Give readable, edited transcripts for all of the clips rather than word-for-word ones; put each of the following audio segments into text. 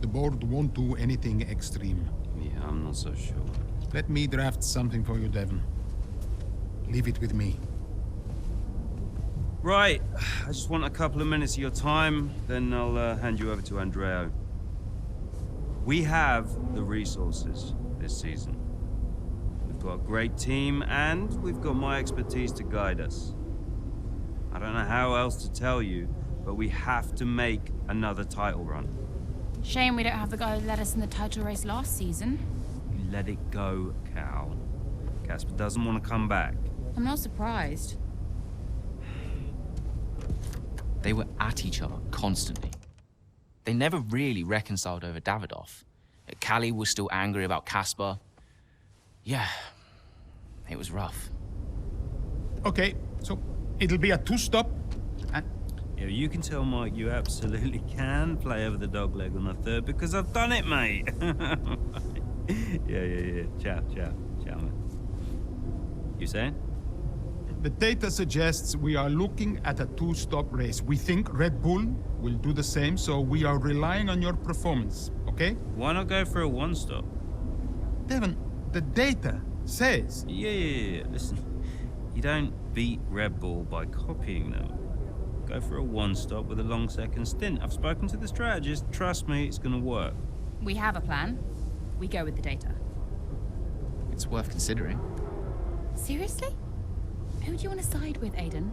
the board won't do anything extreme. Yeah, I'm not so sure. Let me draft something for you, Devon. Leave it with me. Right, I just want a couple of minutes of your time, then I'll hand you over to Andreo. We have the resources this season. We've got a great team, and we've got my expertise to guide us. I don't know how else to tell you, but we have to make another title run. Shame we don't have the guy who led us in the title race last season. You let it go, Cal. Casper doesn't want to come back. I'm not surprised. They were at each other constantly. They never really reconciled over Davidoff. Callie was still angry about Casper. Yeah, it was rough. Okay, so it'll be a two-stop, and... Yeah, you can tell Mike you absolutely can play over the dog leg on the third, because I've done it, mate. Yeah. Ciao, man. You saying? The data suggests we are looking at a two-stop race. We think Red Bull will do the same, so we are relying on your performance, okay? Why not go for a one-stop? Devon, the data says... Yeah. Listen, you don't beat Red Bull by copying them. Go for a one-stop with a long second stint. I've spoken to the strategist. Trust me, it's gonna work. We have a plan. We go with the data. It's worth considering. Seriously? Who do you want to side with, Aiden?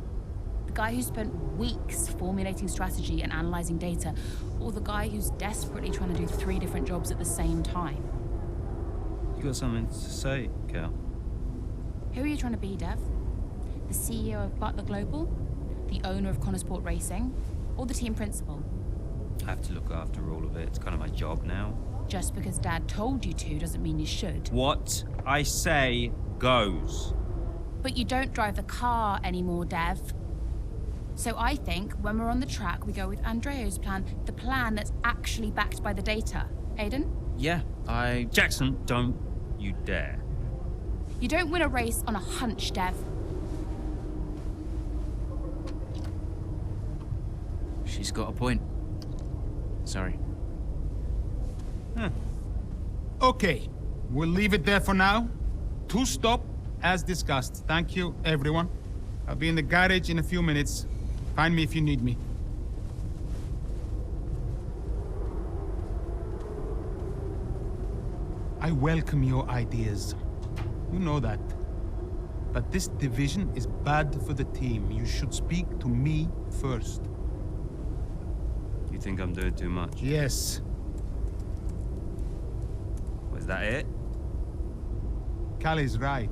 The guy who spent weeks formulating strategy and analyzing data, or the guy who's desperately trying to do 3 different jobs at the same time? You got something to say, Cal? Who are you trying to be, Dev? The CEO of Butler Global? The owner of Connorsport Racing? Or the team principal? I have to look after all of it. It's kind of my job now. Just because Dad told you to doesn't mean you should. What I say goes. But you don't drive the car anymore, Dev. So I think when we're on the track, we go with Andreo's plan, the plan that's actually backed by the data. Aiden? Yeah, Jackson, don't you dare. You don't win a race on a hunch, Dev. She's got a point. Sorry. Okay, we'll leave it there for now. Two-stop, as discussed. Thank you, everyone. I'll be in the garage in a few minutes. Find me if you need me. I welcome your ideas. You know that. But this division is bad for the team. You should speak to me first. You think I'm doing too much? Yes. Was that it? Callie's right.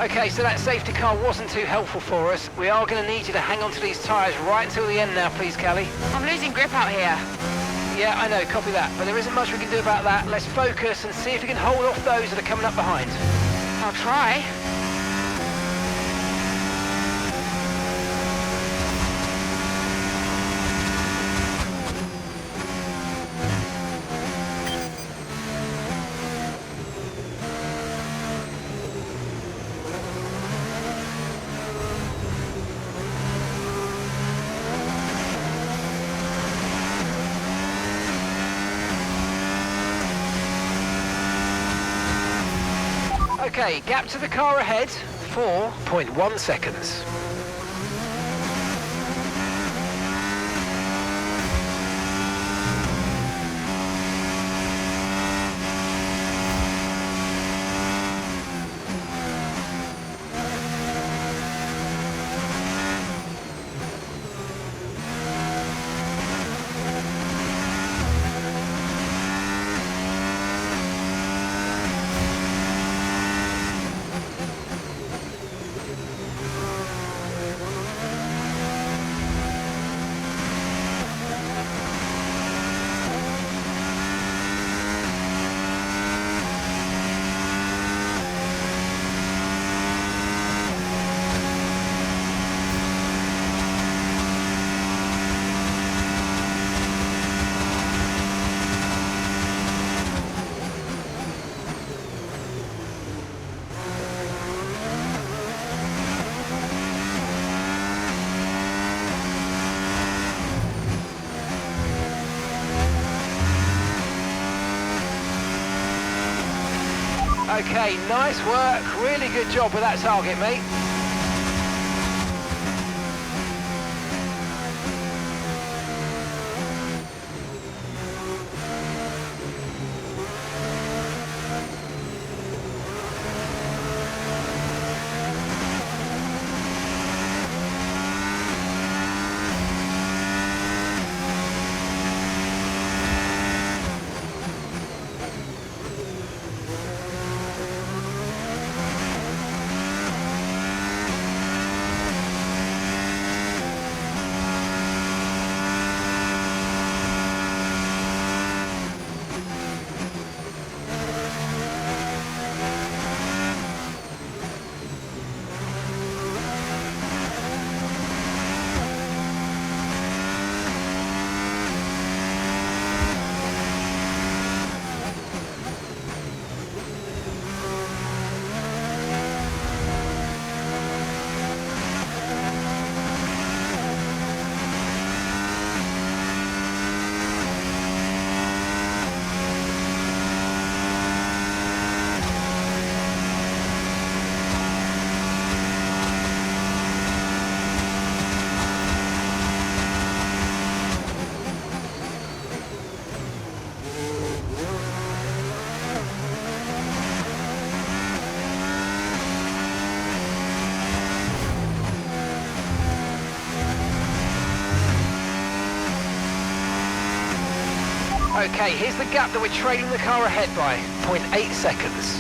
Okay, so that safety car wasn't too helpful for us. We are going to need you to hang on to these tyres right until the end now, please, Callie. I'm losing grip out here. Yeah, I know, copy that. But there isn't much we can do about that. Let's focus and see if we can hold off those that are coming up behind. I'll try. Okay, gap to the car ahead, 4.1 seconds. Okay, nice work. Really good job with that target, mate. Okay, here's the gap that we're trailing the car ahead by, 0.8 seconds.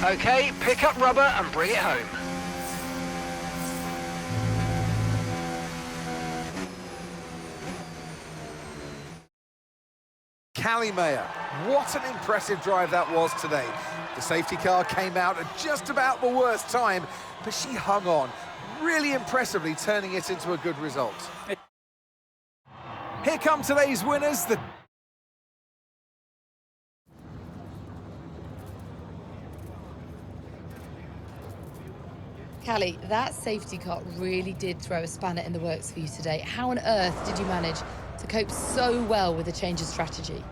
Okay, pick up rubber and bring it home. Callie Mayer, what an impressive drive that was today. The safety car came out at just about the worst time, but she hung on, really impressively turning it into a good result. Here come today's winners, the Callie, that safety car really did throw a spanner in the works for you today. How on earth did you manage to cope so well with the change of strategy?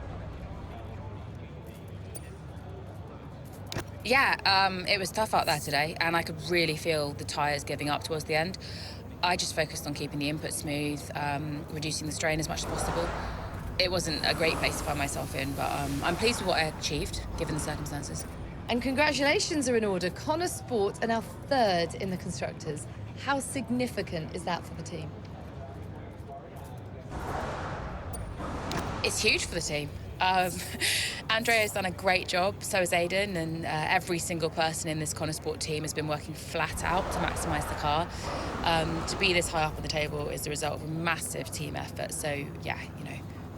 Yeah, it was tough out there today, and I could really feel the tyres giving up towards the end. I just focused on keeping the input smooth, reducing the strain as much as possible. It wasn't a great place to find myself in, but I'm pleased with what I achieved, given the circumstances. And congratulations are in order. Connor Sport are now third in the Constructors. How significant is that for the team? It's huge for the team. Andrea's done a great job, so has Aiden, and every single person in this Connor Sport team has been working flat out to maximise the car. To be this high up on the table is the result of a massive team effort, so yeah,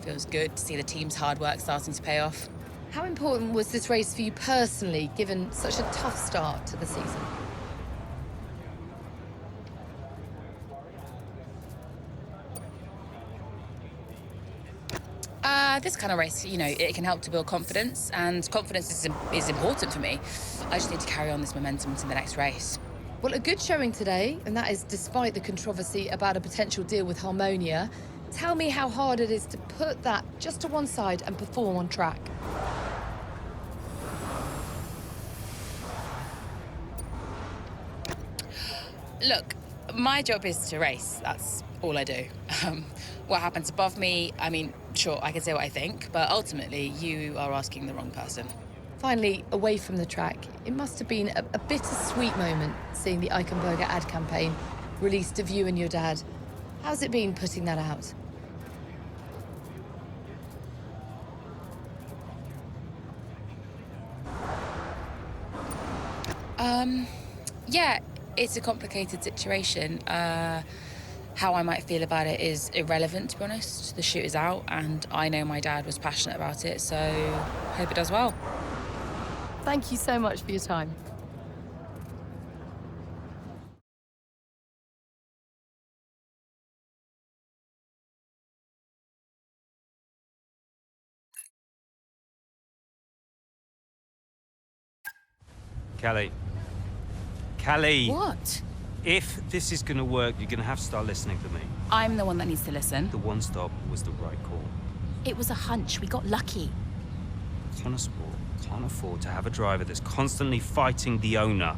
feels good to see the team's hard work starting to pay off. How important was this race for you personally, given such a tough start to the season? This kind of race, you know, it can help to build confidence, and confidence is important for me. I just need to carry on this momentum to the next race. Well, a good showing today, and that is despite the controversy about a potential deal with Harmonia. Tell me how hard it is to put that just to one side and perform on track. Look, my job is to race. That's all I do. What happens above me, I mean, sure, I can say what I think, but ultimately, you are asking the wrong person. Finally, away from the track, it must have been a bittersweet moment seeing the Eichenberger ad campaign released of you and your dad. How's it been putting that out? Yeah, it's a complicated situation. How I might feel about it is irrelevant, to be honest. The shoot is out, and I know my dad was passionate about it, so hope it does well. Thank you so much for your time. Callie, What? if this is gonna work, you're gonna have to start listening to me. I'm the one that needs to listen. The one stop was the right call. It was a hunch. We got lucky. Connosport can't afford to have a driver that's constantly fighting the owner.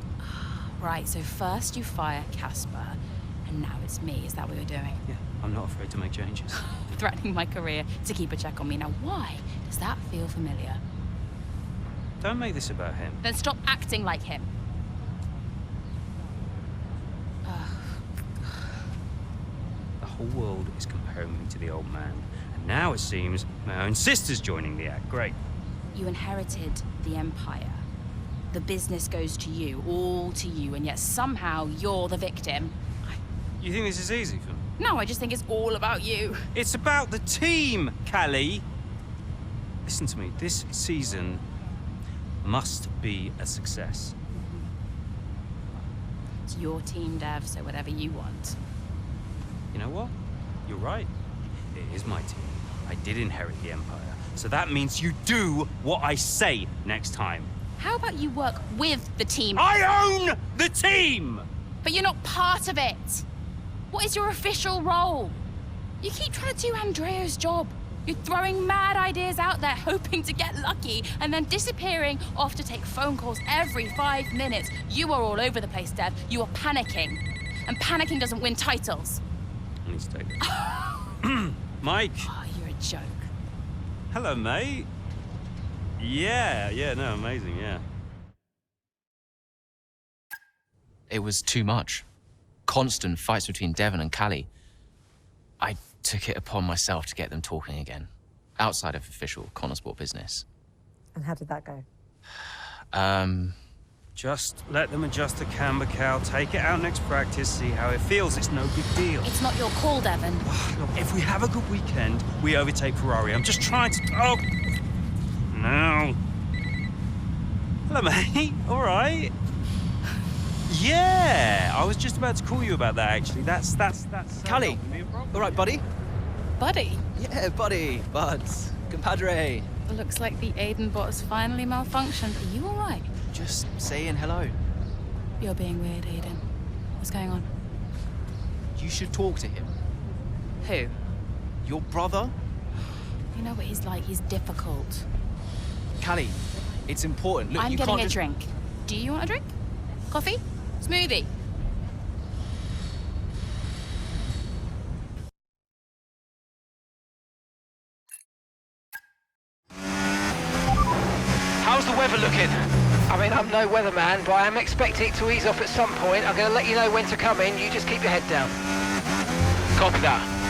Right, so first you fire Casper, and now it's me. Is that what you're doing? Yeah, I'm not afraid to make changes. Threatening my career to keep a check on me. Now, why does that feel familiar? Don't make this about him. Then stop acting like him. The whole world is comparing me to the old man. And now it seems my own sister's joining the act. Great. You inherited the Empire. The business goes to you, all to you, and yet somehow you're the victim. You think this is easy for me? No, I just think it's all about you. It's about the team, Callie. Listen to me. This season must be a success. It's your team, Dev, so whatever you want. You know what? You're right. It is my team. I did inherit the Empire. So that means you do what I say next time. How about you work with the team? I own the team! But you're not part of it. What is your official role? You keep trying to do Andrea's job. You're throwing mad ideas out there, hoping to get lucky, and then disappearing off to take phone calls every 5 minutes. You are all over the place, Dev. You are panicking. And panicking doesn't win titles. I need to take this. Mike. Oh, you're a joke. Hello, mate. Yeah, no, amazing, yeah. It was too much. Constant fights between Devon and Callie. I took it upon myself to get them talking again, outside of official Connosport business. And how did that go? Just let them adjust the camber cow, take it out next practice, see how it feels. It's no big deal. It's not your call, Devon. Look, if we have a good weekend, we overtake Ferrari. I'm just trying to... Oh! No. Hello, mate. All right. Yeah, I was just about to call you about that, actually. That's Callie, all right, buddy? Buddy, Yeah, buddy, buds, compadre. it looks like the Aiden bot has finally malfunctioned. Are you all right? Just saying hello. You're being weird, Aiden. What's going on? You should talk to him. Who? Your brother? You know what he's like. He's difficult. Callie, it's important. Look, I'm you getting can't a just... drink. Do you want a drink? Coffee? Smoothie? How's the weather looking? I mean, I'm no weatherman, but I am expecting it to ease off at some point. I'm going to let you know when to come in. You just keep your head down. Copy that.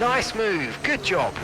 Nice move. Good job.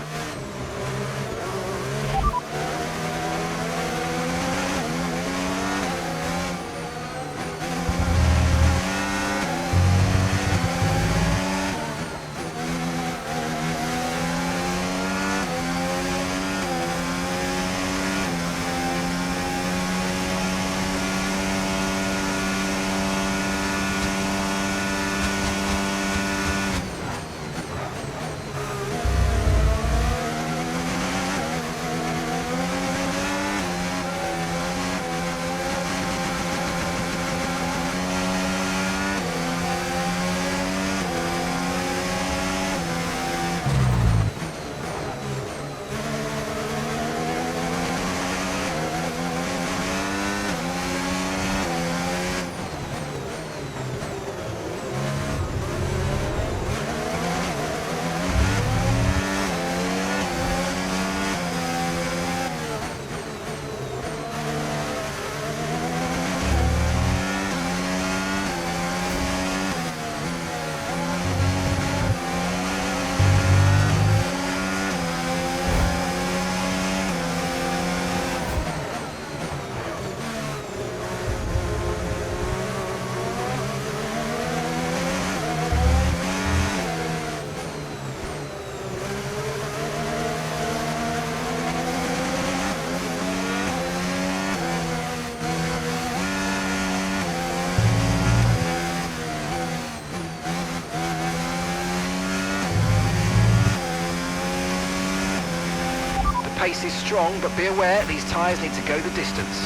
Pace is strong, but be aware these tyres need to go the distance.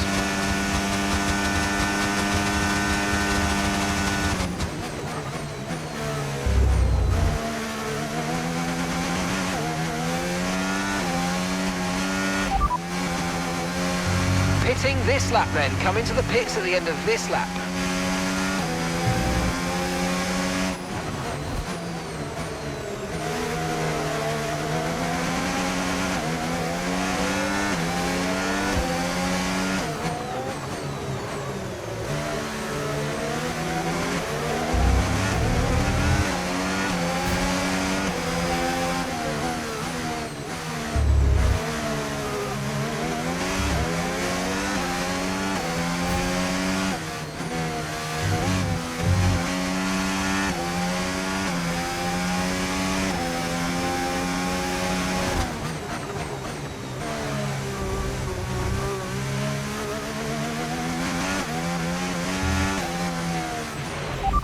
Pitting this lap then. Come into the pits at the end of this lap.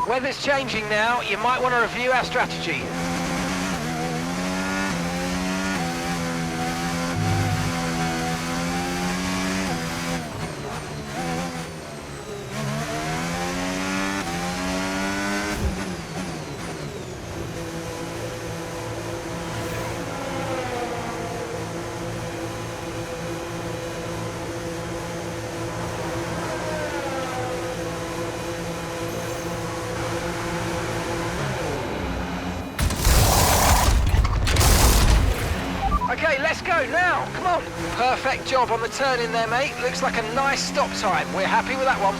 Weather's changing now, you might want to review our strategy. Okay, let's go now, come on. Perfect job on the turn in there, mate. Looks like a nice stop time. We're happy with that one.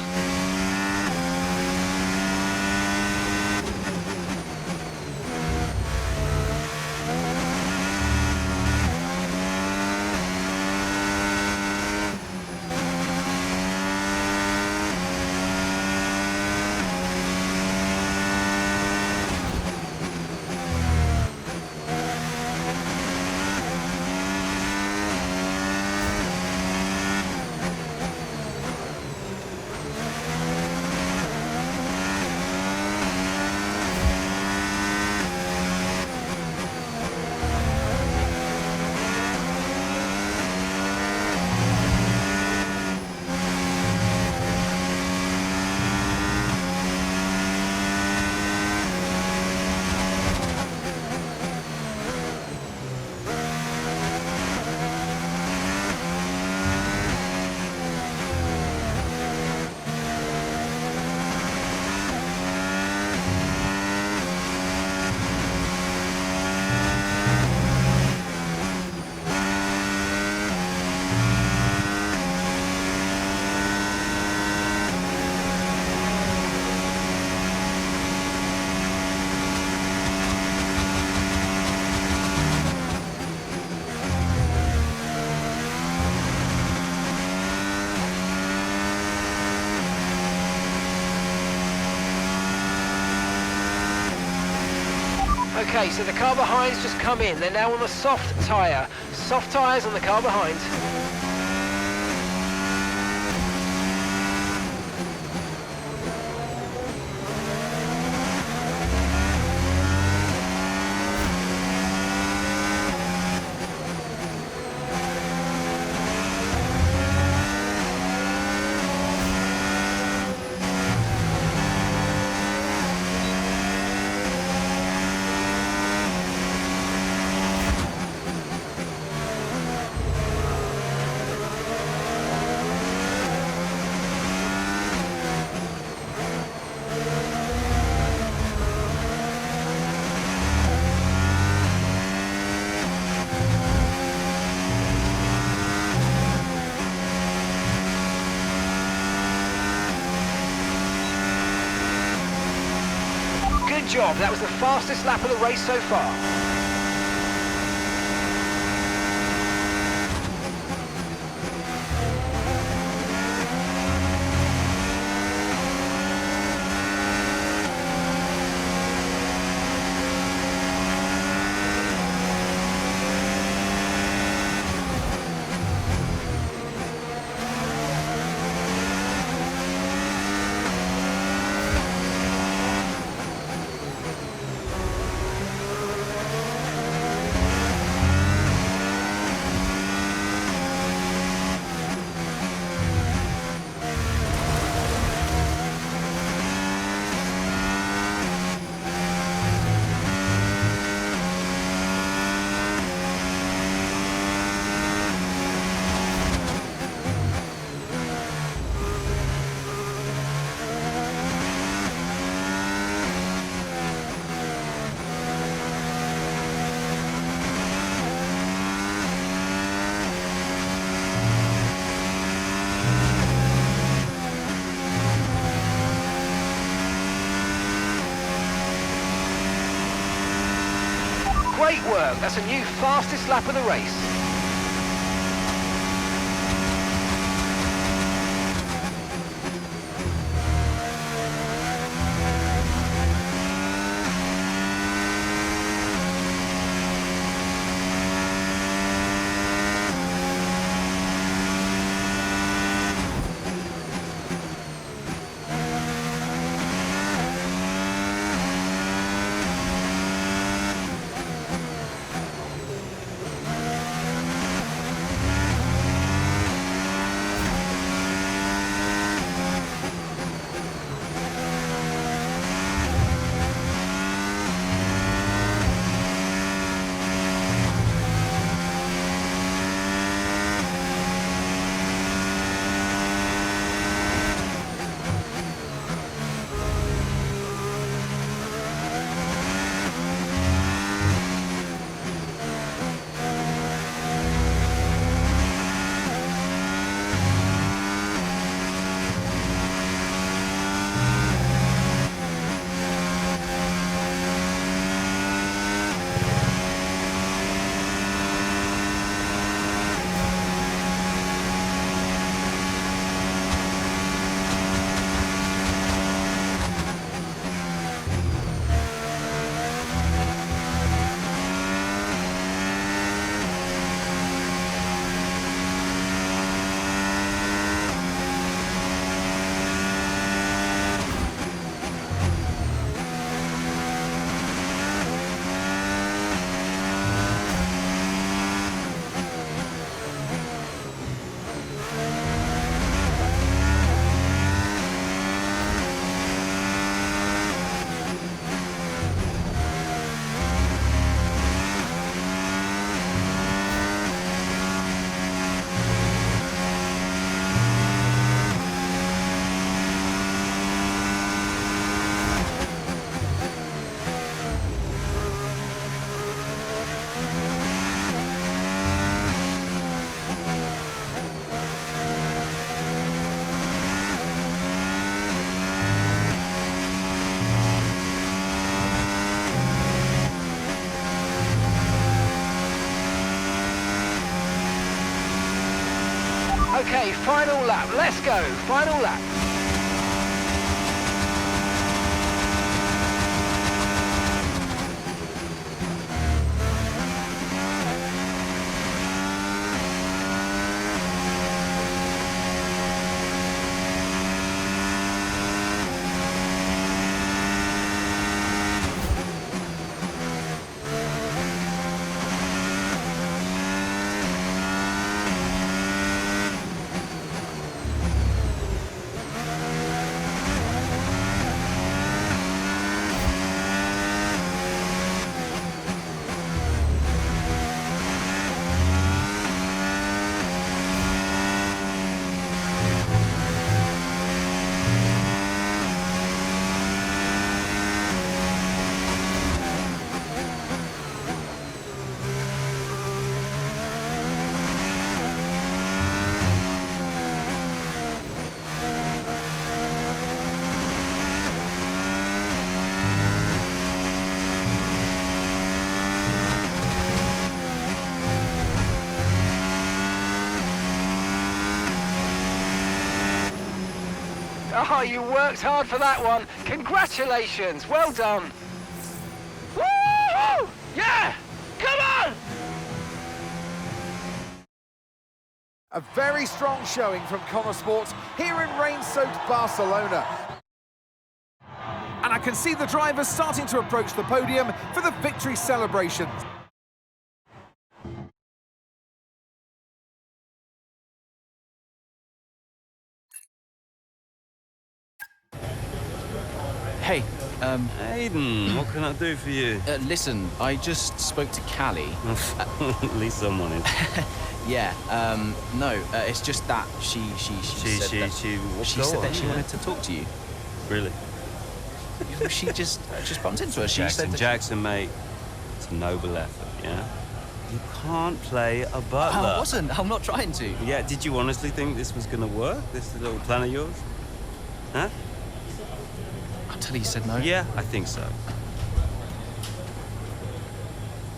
Okay, so the car behind's just come in. They're now on the soft tyre. Soft tyres on the car behind. Good job, that was the fastest lap of the race so far. Great work, that's a new fastest lap of the race. Okay, final lap. Let's go. Final lap. Oh, you worked hard for that one. Congratulations. Well done. Woo! Yeah! Come on! A very strong showing from Connor Sport here in rain-soaked Barcelona. And I can see the drivers starting to approach the podium for the victory celebrations. Hey, Aiden, what can I do for you? listen, I just spoke to Callie. At least someone is. Yeah, no, it's just that she said that she wanted to talk to you. Really? She just bumped into her. She said that Jackson, mate, it's a noble effort, yeah? You can't play a butler. I wasn't. I'm not trying to. Yeah, did you honestly think this was gonna work? This little plan of yours? Huh? Until he said no. Yeah, I think so.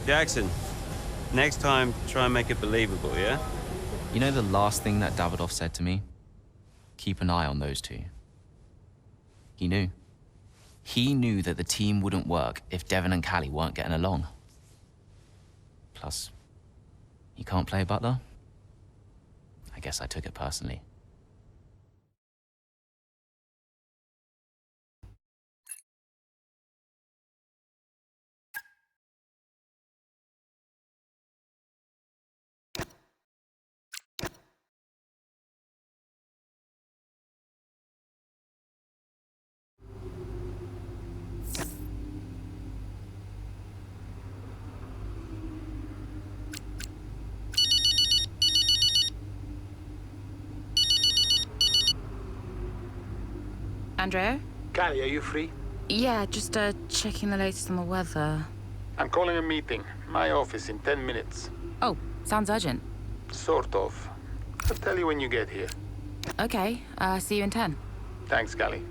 Jackson, next time, try and make it believable, yeah? You know the last thing that Davidoff said to me? Keep an eye on those two. He knew. He knew that the team wouldn't work if Devon and Callie weren't getting along. Plus, you can't play butler? I guess I took it personally. Andrea? Callie, are you free? Yeah, just checking the latest on the weather. I'm calling a meeting. My office in 10 minutes. Oh, sounds urgent. Sort of. I'll tell you when you get here. Okay, see you in 10. Thanks, Callie.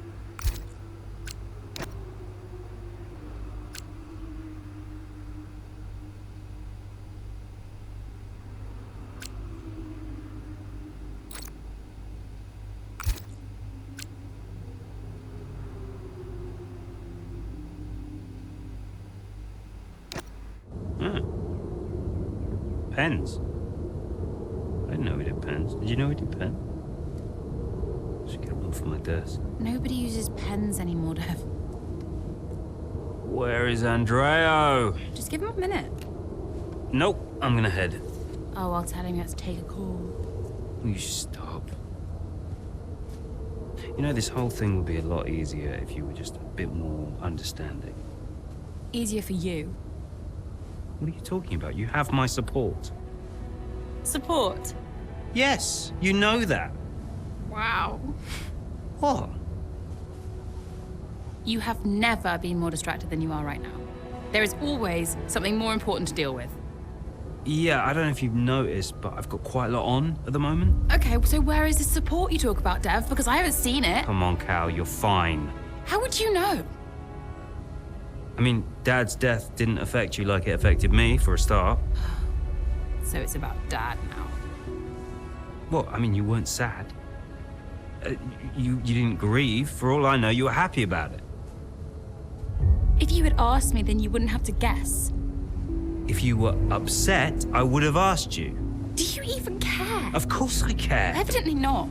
Pens? I didn't know we did pens. Did you know we did pens? Should get one for my desk. Nobody uses pens anymore, Dev. Where is Andreo? Just give him a minute. Nope, I'm gonna head. Oh, I'll tell him you have to take a call. Will you stop? You know, this whole thing would be a lot easier if you were just a bit more understanding. Easier for you. What are you talking about? You have my support. Support? Yes, you know that. Wow. What? You have never been more distracted than you are right now. There is always something more important to deal with. Yeah, I don't know if you've noticed, but I've got quite a lot on at the moment. Okay, so where is the support you talk about, Dev? Because I haven't seen it. Come on, Cal, you're fine. How would you know? I mean, Dad's death didn't affect you like it affected me, for a start. So it's about Dad now. Well, I mean, you weren't sad. You didn't grieve. For all I know, you were happy about it. If you had asked me, then you wouldn't have to guess. If you were upset, I would have asked you. Do you even care? Of course I care. Evidently not.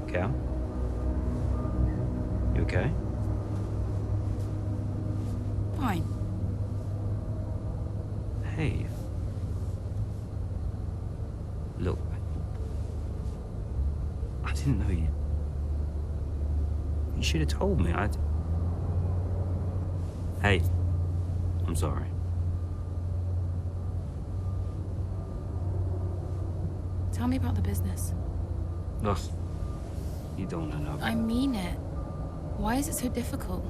Cal? You okay? Fine. Hey. Look. I didn't know you. You should have told me. Hey. I'm sorry. Tell me about the business. Ugh. You don't want to know. I mean it. Why is it so difficult?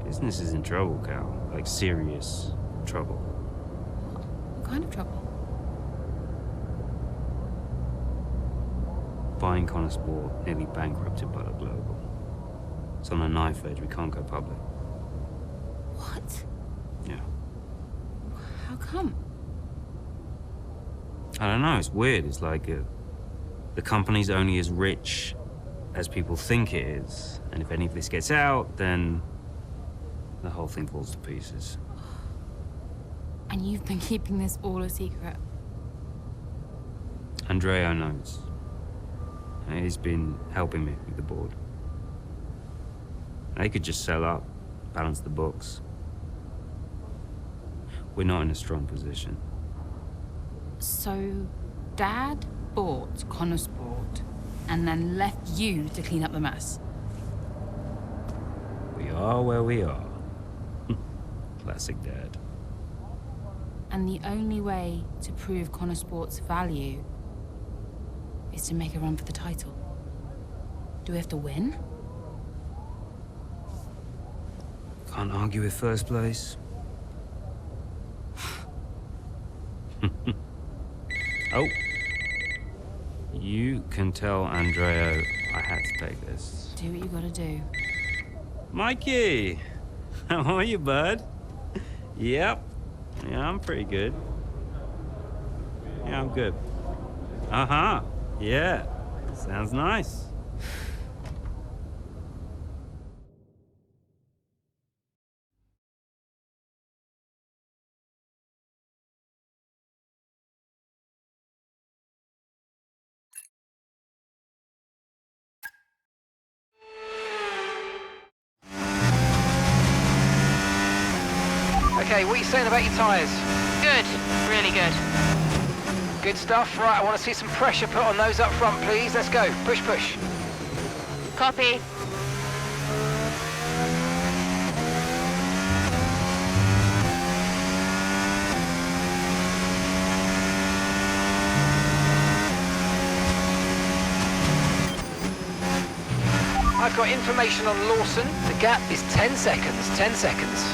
Business is in trouble, Cal. Like, serious trouble. What kind of trouble? Buying Connor Sport nearly bankrupted Butler Global. It's on a knife edge. We can't go public. What? Yeah. How come? I don't know, it's weird. It's like the company's only as rich as people think it is. And if any of this gets out, then the whole thing falls to pieces. And you've been keeping this all a secret? Andrea knows. He's been helping me with the board. They could just sell up, balance the books. We're not in a strong position. So, Dad bought Connosport and then left you to clean up the mess. We are where we are. Classic Dad. And the only way to prove Connosport's value is to make a run for the title. Do we have to win? Can't argue with first place. Oh. You can tell Andrea I had to take this. Do what you gotta do. Mikey! How are you, bud? Yep. Yeah, I'm pretty good. Yeah, I'm good. Uh-huh. Yeah. Sounds nice. Okay, what are you saying about your tyres? Good, really good. Good stuff. Right, I want to see some pressure put on those up front, please. Let's go. Push, push. Copy. I've got information on Lawson. The gap is 10 seconds. 10 seconds.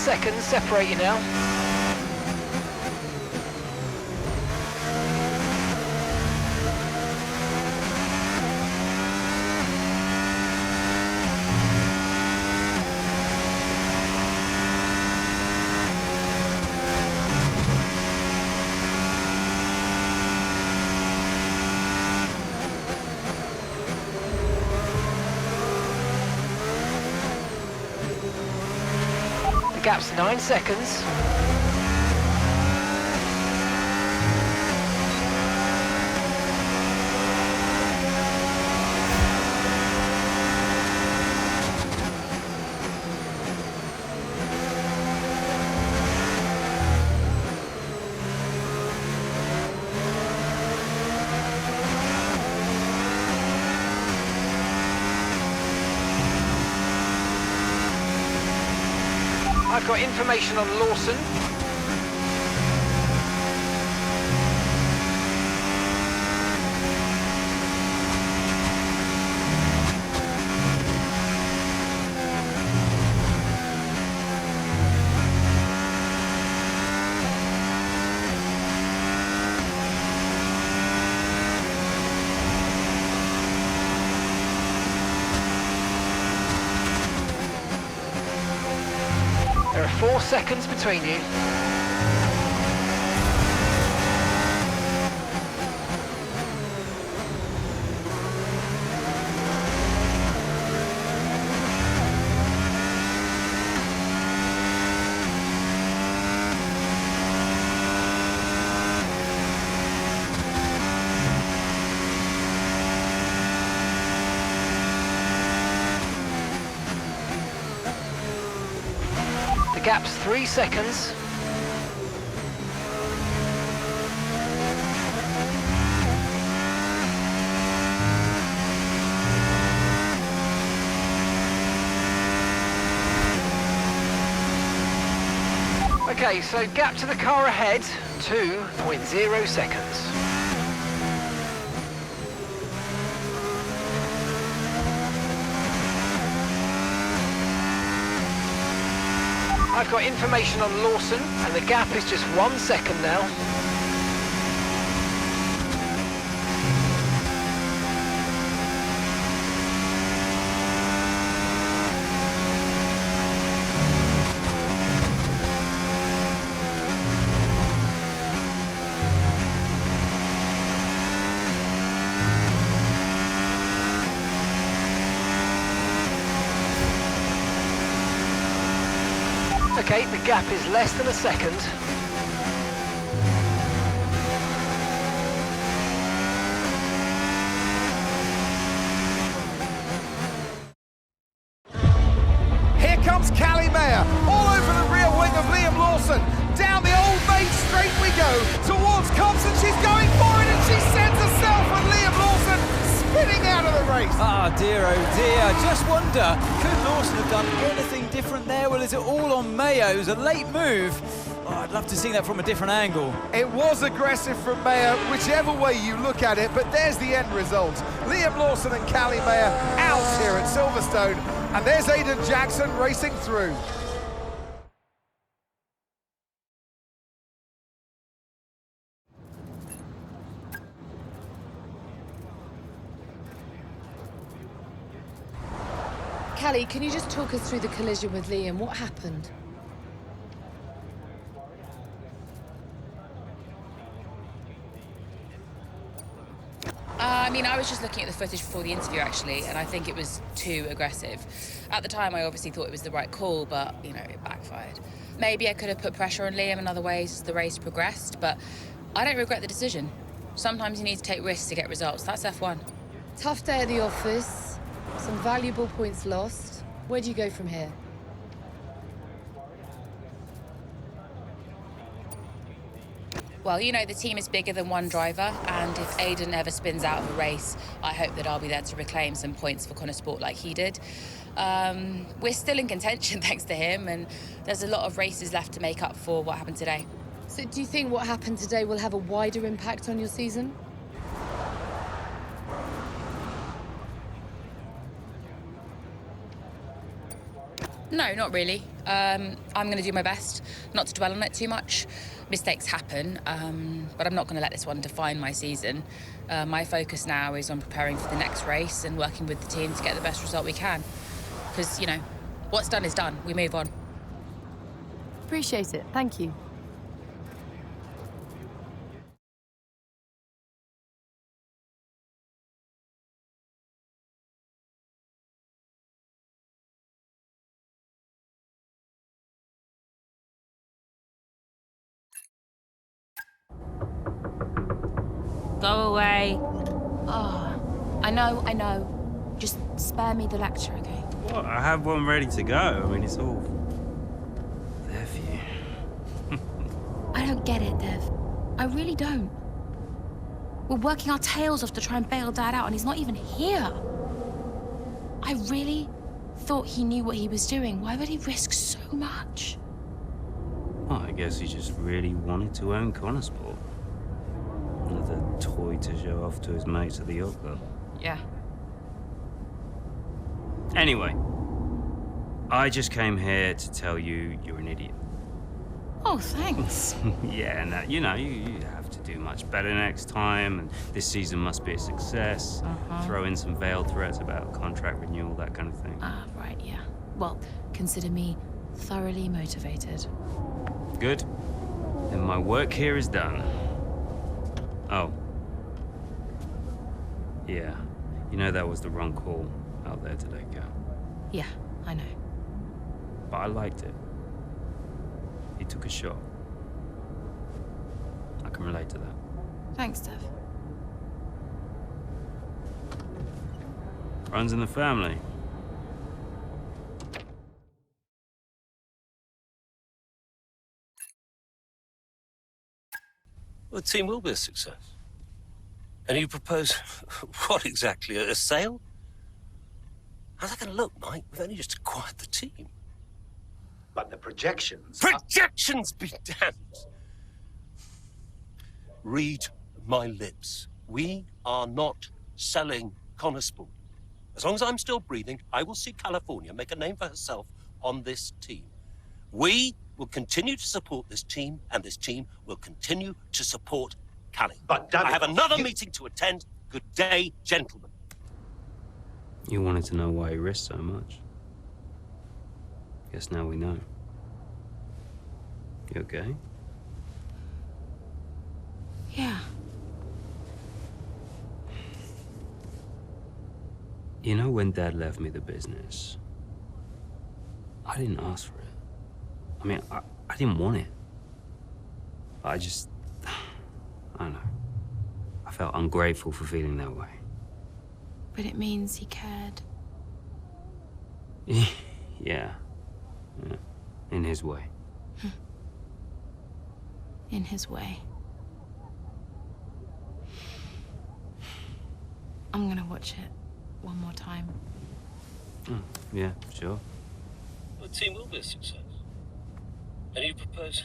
Seconds separate you now. Gap's 9 seconds. I've got information on Lawson. There are 4 seconds between you. Gap's 3 seconds. Okay, so gap to the car ahead, 2.0 seconds. I've got information on Lawson, and the gap is just 1 second now. Okay, the gap is less than a second. Here comes Callie Mayer, all over the rear wing of Liam Lawson. Down the Old Maid Straight we go, towards Cobbs, and she's going for it, and she sends herself and Liam Lawson spinning out of the race. Ah, dear, oh dear. Just wonder, could Lawson have done anything different there? Well, is it all on Mayo? It was a late move. Oh, I'd love to see that from a different angle. It was aggressive from Mayer, whichever way you look at it, but there's the end result. Liam Lawson and Callie Mayer out here at Silverstone, and there's Aidan Jackson racing through. Callie, can you just talk us through the collision with Liam? What happened? I mean, I was just looking at the footage before the interview, actually, and I think it was too aggressive. At the time, I obviously thought it was the right call, but, you know, it backfired. Maybe I could have put pressure on Liam in other ways as the race progressed, but I don't regret the decision. Sometimes you need to take risks to get results. That's F1. Tough day at the office, some valuable points lost. Where do you go from here? Well, you know, the team is bigger than one driver, and if Aidan ever spins out of a race, I hope that I'll be there to reclaim some points for Connor Sport like he did. We're still in contention thanks to him, and there's a lot of races left to make up for what happened today. So do you think what happened today will have a wider impact on your season? No, not really. I'm going to do my best not to dwell on it too much. Mistakes happen, but I'm not going to let this one define my season. My focus now is on preparing for the next race and working with the team to get the best result we can. Because, you know, what's done is done. We move on. Appreciate it. Thank you. Go away. Oh, I know. Just spare me the lecture, okay? What? I have one ready to go. I mean, it's all there for you. I don't get it, Dev. I really don't. We're working our tails off to try and bail Dad out, and he's not even here. I really thought he knew what he was doing. Why would he risk so much? Well, I guess he just really wanted to own Connor Sport. Another toy to show off to his mates at the yacht club. Yeah. Anyway, I just came here to tell you you're an idiot. Oh, thanks. Yeah, and you know, you have to do much better next time, and this season must be a success. Throw in some veiled threats about contract renewal, that kind of thing. Right, yeah. Well, consider me thoroughly motivated. Good. Then my work here is done. Oh. Yeah. You know that was the wrong call out there today, Cal. Yeah, I know. But I liked it. He took a shot. I can relate to that. Thanks, Dev. Runs in the family. Well, the team will be a success. And you propose, what exactly, a sale? How's that going to look, Mike? We've only just acquired the team. But the projections... Projections be damned! Read my lips. We are not selling Connor Sport. As long as I'm still breathing, I will see California make a name for herself on this team. We will continue to support this team, and this team will continue to support Callie. But I have Davidoff, another you- meeting to attend. Good day, gentlemen. You wanted to know why he risked so much. Guess now we know. You okay? Yeah. You know, when Dad left me the business, I didn't ask for it. I mean, I didn't want it. I just... I don't know. I felt ungrateful for feeling that way. But it means he cared. Yeah. In his way. In his way. I'm gonna watch it one more time. Yeah, sure. The team will be a success. And you propose...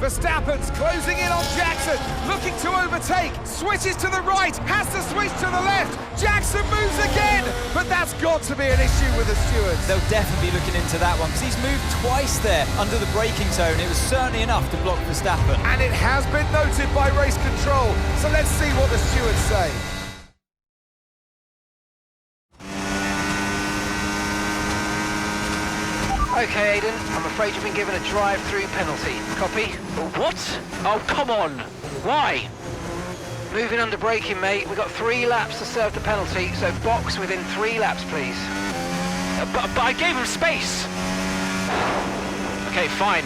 Verstappen's closing in on Jackson, looking to overtake, switches to the right, has to switch to the left, Jackson moves again, but that's got to be an issue with the stewards. They'll definitely be looking into that one because he's moved twice there under the braking zone. It was certainly enough to block Verstappen. And it has been noted by race control, so let's see what the stewards say. Okay, Aiden, I'm afraid you've been given a drive-through penalty. Copy? What? Oh, come on! Why? Moving under braking, mate. We've got 3 laps to serve the penalty, so box within 3 laps, please. But I gave him space! Okay, fine.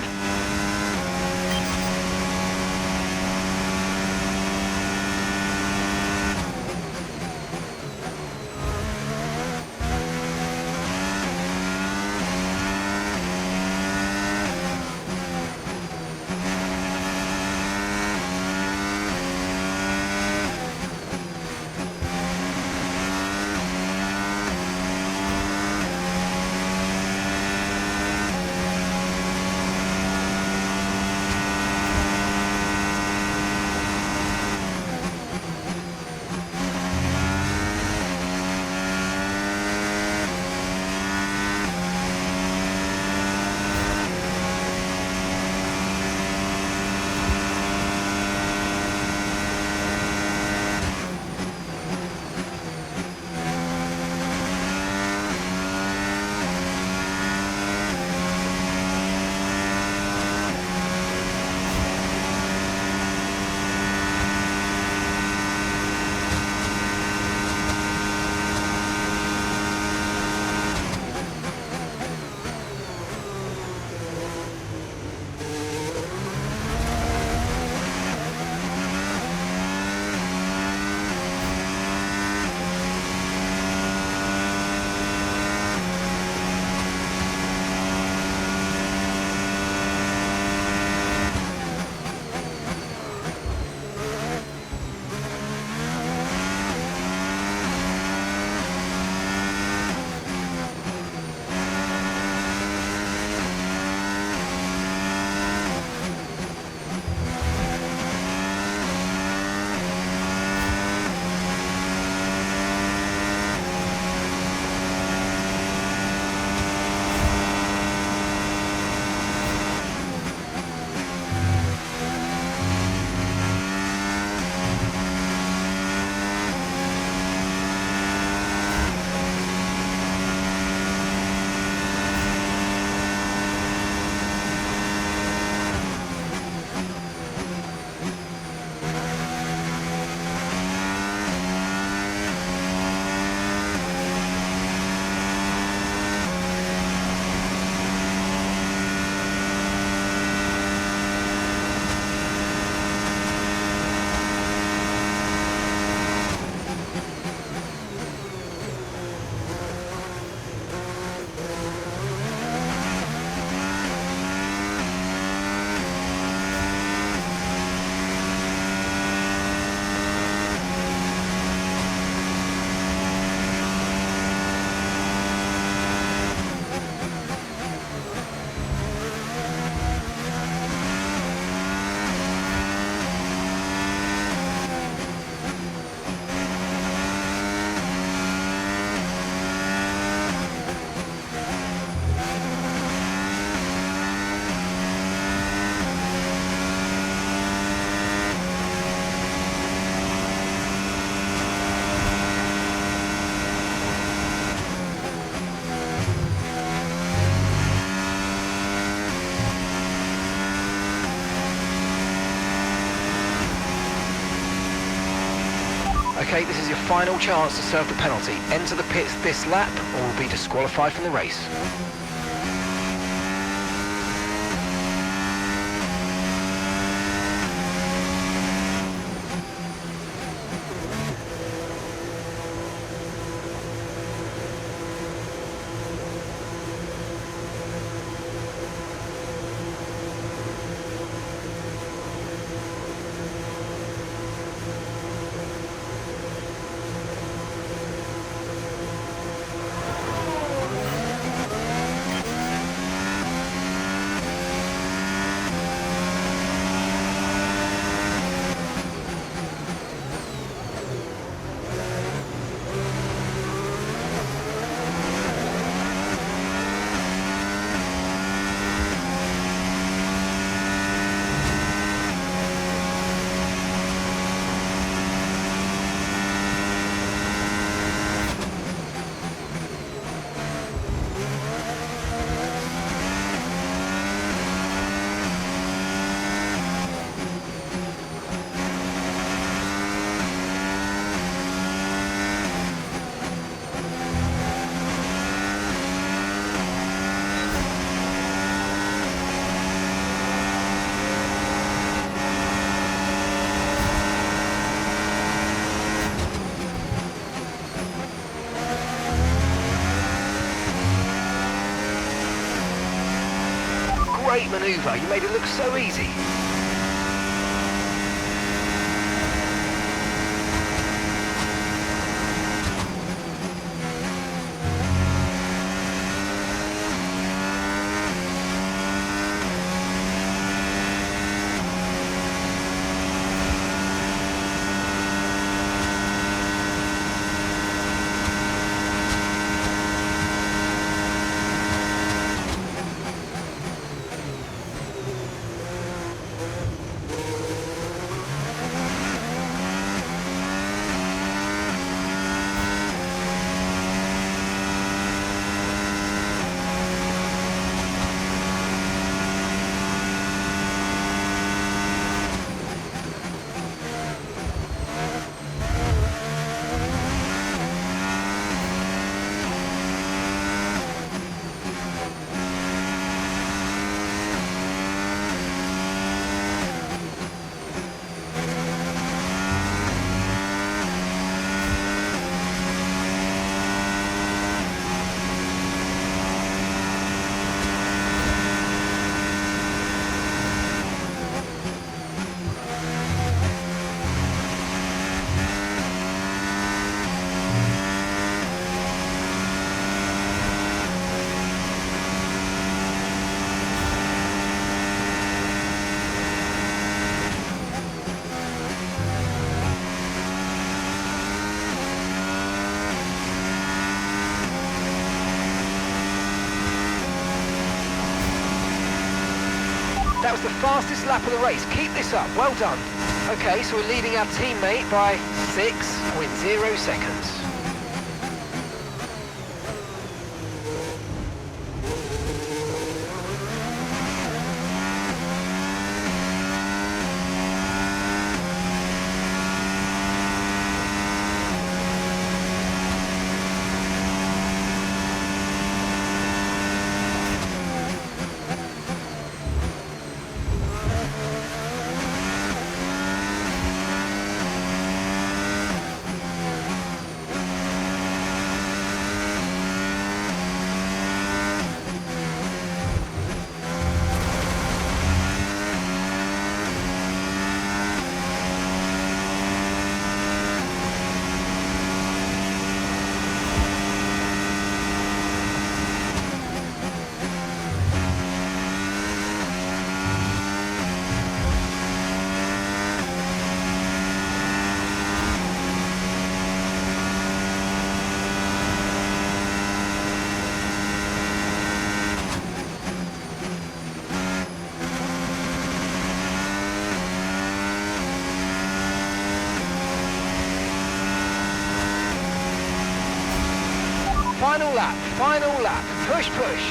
Okay, this is your final chance to serve the penalty. Enter the pits this lap or will be disqualified from the race. Great manoeuvre, you made it look so easy. That was the fastest lap of the race. Keep this up. Well done. Okay, so we're leading our teammate by 6.0 seconds. Final lap, push, push.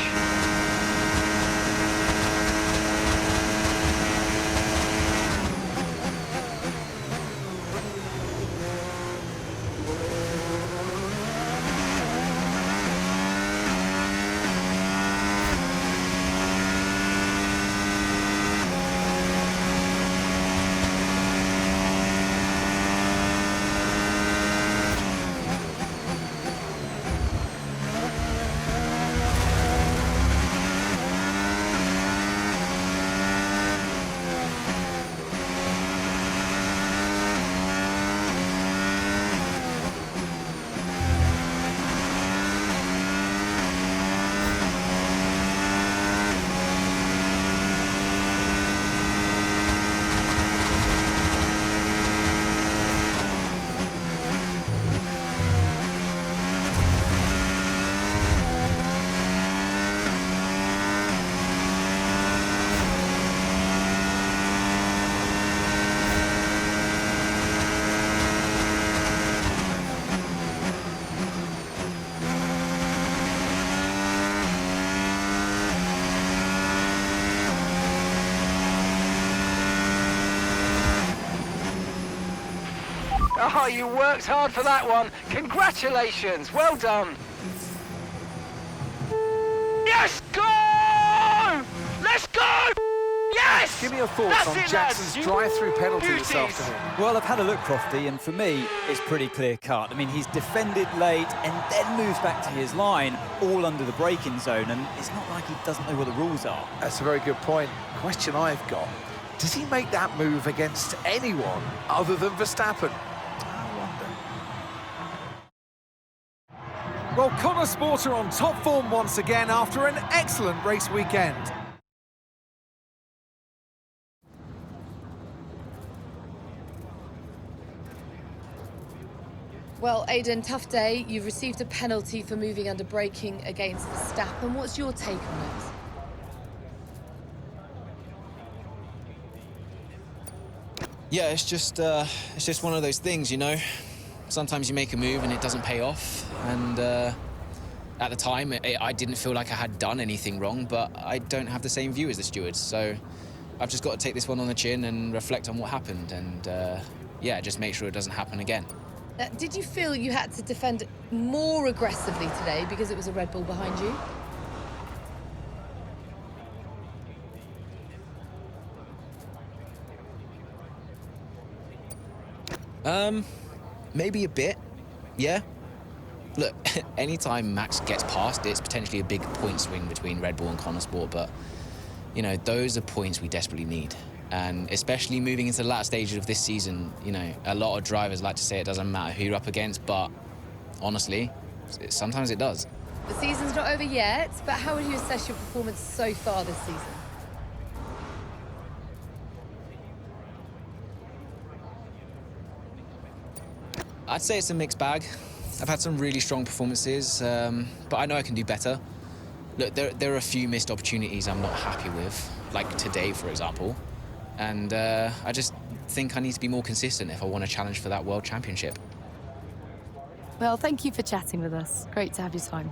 Oh, you worked hard for that one. Congratulations. Well done. Yes, go! Let's go! Yes! Give me your thoughts on Jackson's drive-through penalty this afternoon. Well, I've had a look, Crofty, and for me, it's pretty clear-cut. I mean, he's defended late and then moves back to his line, all under the braking zone, and it's not like he doesn't know what the rules are. That's a very good point. Question I've got, does he make that move against anyone other than Verstappen? Well, Connor Sport are on top form once again after an excellent race weekend. Well, Aidan, tough day. You've received a penalty for moving under braking against Verstappen. What's your take on it? Yeah, it's just one of those things, you know. Sometimes you make a move and it doesn't pay off. And at the time, I didn't feel like I had done anything wrong, but I don't have the same view as the stewards. So I've just got to take this one on the chin and reflect on what happened. And yeah, just make sure it doesn't happen again. Did you feel you had to defend more aggressively today because it was a Red Bull behind you? Maybe a bit, yeah. Look, anytime Max gets past, it's potentially a big point swing between Red Bull and Connor Sport, but, you know, those are points we desperately need. And especially moving into the latter stages of this season, you know, a lot of drivers like to say it doesn't matter who you're up against, but honestly, sometimes it does. The season's not over yet, but how would you assess your performance so far this season? I'd say it's a mixed bag. I've had some really strong performances, but I know I can do better. Look, there are a few missed opportunities I'm not happy with, like today, for example. And I just think I need to be more consistent if I want to challenge for that World Championship. Well, thank you for chatting with us. Great to have your time.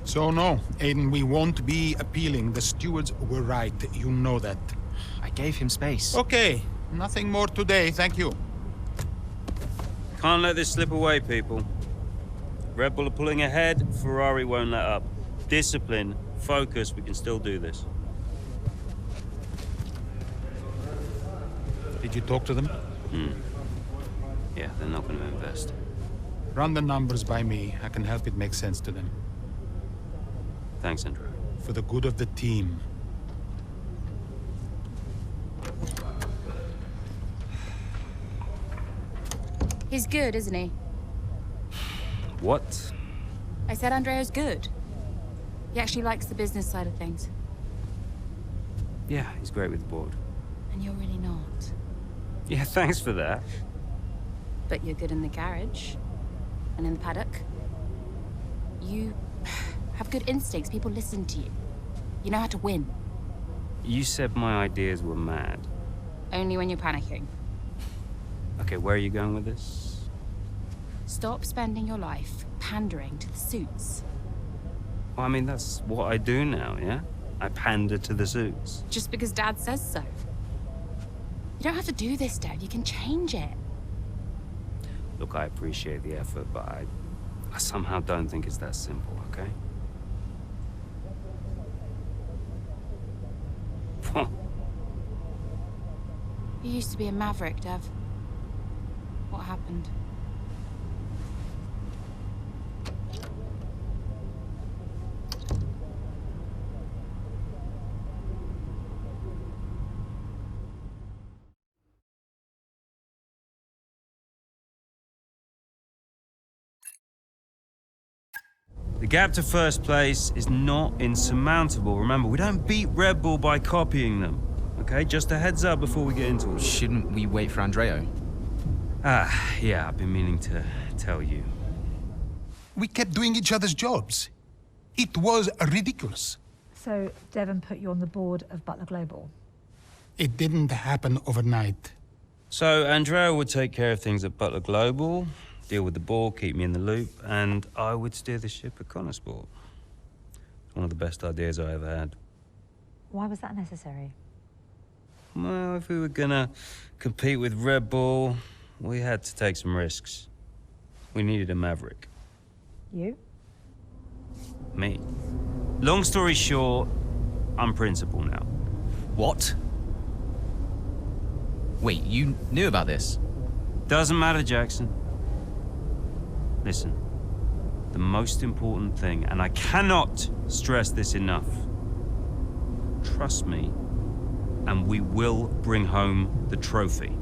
So no, Aiden, we won't be appealing. The stewards were right. You know that. I gave him space. Okay, nothing more today, thank you. Can't let this slip away, people. Red Bull are pulling ahead, Ferrari won't let up. Discipline, focus, we can still do this. Did you talk to them? Yeah, they're not going to invest. Run the numbers by me. I can help it make sense to them. Thanks, Andrew. For the good of the team. He's good, isn't he? What? I said Andrea's good. He actually likes the business side of things. Yeah, he's great with the board. And you're really not. Yeah, thanks for that. But you're good in the garage. And in the paddock. You have good instincts. People listen to you. You know how to win. You said my ideas were mad. Only when you're panicking. Okay, where are you going with this? Stop spending your life pandering to the suits. Well, I mean, that's what I do now, yeah? I pander to the suits. Just because Dad says so. You don't have to do this, Dad. You can change it. Look, I appreciate the effort, but I somehow don't think it's that simple, okay? You used to be a maverick, Dev. What happened? The gap to first place is not insurmountable. Remember, we don't beat Red Bull by copying them. Okay, just a heads up before we get into it. Shouldn't we wait for Andreo? Yeah, I've been meaning to tell you. We kept doing each other's jobs. It was ridiculous. So Devon put you on the board of Butler Global? It didn't happen overnight. So Andrea would take care of things at Butler Global, deal with the board, keep me in the loop, and I would steer the ship at Connor Sport. one of the best ideas I ever had. Why was that necessary? Well, if we were gonna compete with Red Bull, we had to take some risks. We needed a maverick. You? Me. Long story short, I'm principal now. What? Wait, you knew about this? Doesn't matter, Jackson. Listen, the most important thing, and I cannot stress this enough, trust me, and we will bring home the trophy.